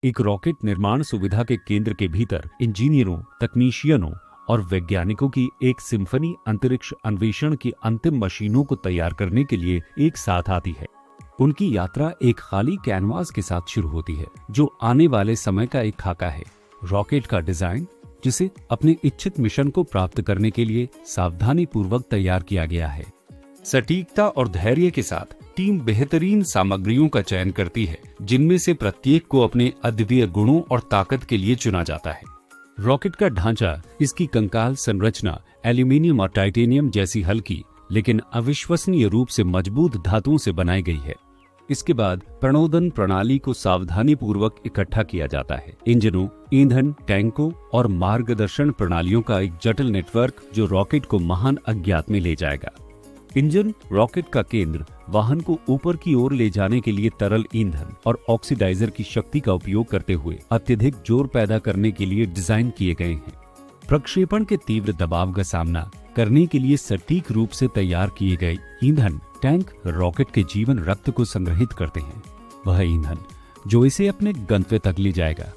एक रॉकेट निर्माण सुविधा के केंद्र के भीतर इंजीनियरों, तकनीशियनों और वैज्ञानिकों की एक सिम्फनी अंतरिक्ष अन्वेषण की अंतिम मशीनों को तैयार करने के लिए एक साथ आती है। उनकी यात्रा एक खाली कैनवास के साथ शुरू होती है, जो आने वाले समय का एक खाका है। रॉकेट का डिजाइन, जिसे अपने इच्छित मिशन को प्राप्त करने के लिए सावधानी पूर्वक तैयार किया गया है। सटीकता और धैर्य के साथ टीम बेहतरीन सामग्रियों का चयन करती है, जिनमें से प्रत्येक को अपने अद्वितीय गुणों और ताकत के लिए चुना जाता है। रॉकेट का ढांचा, इसकी कंकाल संरचना एल्यूमीनियम और टाइटेनियम जैसी हल्की लेकिन अविश्वसनीय रूप से मजबूत धातुओं से बनाई गई है। इसके बाद प्रणोदन प्रणाली को सावधानी पूर्वक इकट्ठा किया जाता है। इंजनों, ईंधन टैंकों और मार्गदर्शन प्रणालियों का एक जटिल नेटवर्क जो रॉकेट को महान अज्ञात में ले जाएगा। इंजन, रॉकेट का केंद्र, वाहन को ऊपर की ओर ले जाने के लिए तरल ईंधन और ऑक्सीडाइजर की शक्ति का उपयोग करते हुए अत्यधिक जोर पैदा करने के लिए डिजाइन किए गए हैं। प्रक्षेपण के तीव्र दबाव का सामना करने के लिए सटीक रूप से तैयार किए गए ईंधन टैंक रॉकेट के जीवन रक्त को संग्रहित करते हैं, वह ईंधन जो इसे अपने गंतव्य तक ले जाएगा।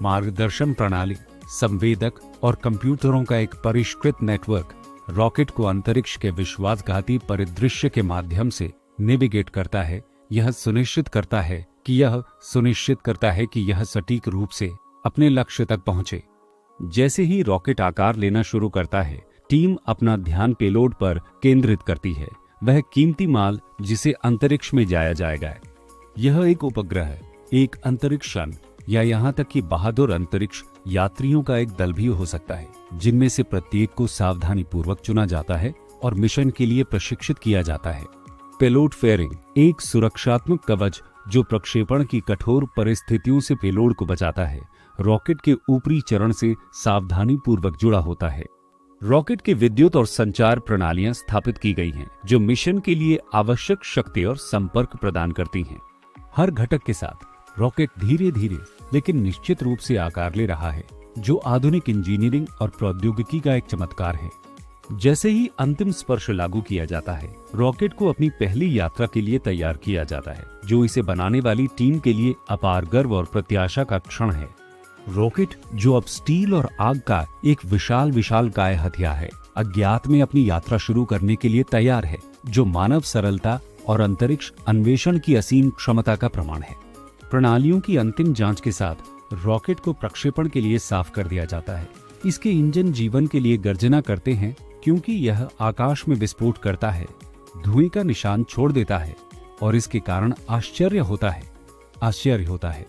मार्गदर्शन प्रणाली, संवेदक और कंप्यूटरों का एक परिष्कृत नेटवर्क रॉकेट को अंतरिक्ष के विश्वासघाती परिदृश्य के माध्यम से नेविगेट करता है। यह सुनिश्चित करता है कि यह सटीक रूप से अपने लक्ष्य तक पहुंचे। जैसे ही रॉकेट आकार लेना शुरू करता है, टीम अपना ध्यान पेलोड पर केंद्रित करती है, वह कीमती माल जिसे अंतरिक्ष में जाया जाएगा। यह एक उपग्रह, एक अंतरिक्ष यान या यहाँ तक कि बहादुर अंतरिक्ष यात्रियों का एक दल भी हो सकता है, जिनमें से प्रत्येक को सावधानी पूर्वक चुना जाता है और मिशन के लिए प्रशिक्षित किया जाता है। पेलोड फेयरिंग, एक सुरक्षात्मक कवच जो प्रक्षेपण की कठोर परिस्थितियों से पेलोड को बचाता है, रॉकेट के ऊपरी चरण से सावधानी पूर्वक जुड़ा होता है। रॉकेट की विद्युत और संचार प्रणालियां स्थापित की गई हैं, जो मिशन के लिए आवश्यक शक्ति और संपर्क प्रदान करती हैं। हर घटक के साथ रॉकेट धीरे धीरे लेकिन निश्चित रूप से आकार ले रहा है, जो आधुनिक इंजीनियरिंग और प्रौद्योगिकी का एक चमत्कार है। जैसे ही अंतिम स्पर्श लागू किया जाता है, रॉकेट को अपनी पहली यात्रा के लिए तैयार किया जाता है, जो इसे बनाने वाली टीम के लिए अपार गर्व और प्रत्याशा का क्षण है। रॉकेट, जो अब स्टील और आग का एक विशालकाय हथियार है, अज्ञात में अपनी यात्रा शुरू करने के लिए तैयार है, जो मानव सरलता और अंतरिक्ष अन्वेषण की असीम क्षमता का प्रमाण है। प्रणालियों की अंतिम जांच के साथ रॉकेट को प्रक्षेपण के लिए साफ कर दिया जाता है। इसके इंजन जीवन के लिए गर्जना करते हैं, क्योंकि यह आकाश में विस्फोट करता है, धुएं का निशान छोड़ देता है और इसके कारण आश्चर्य होता है।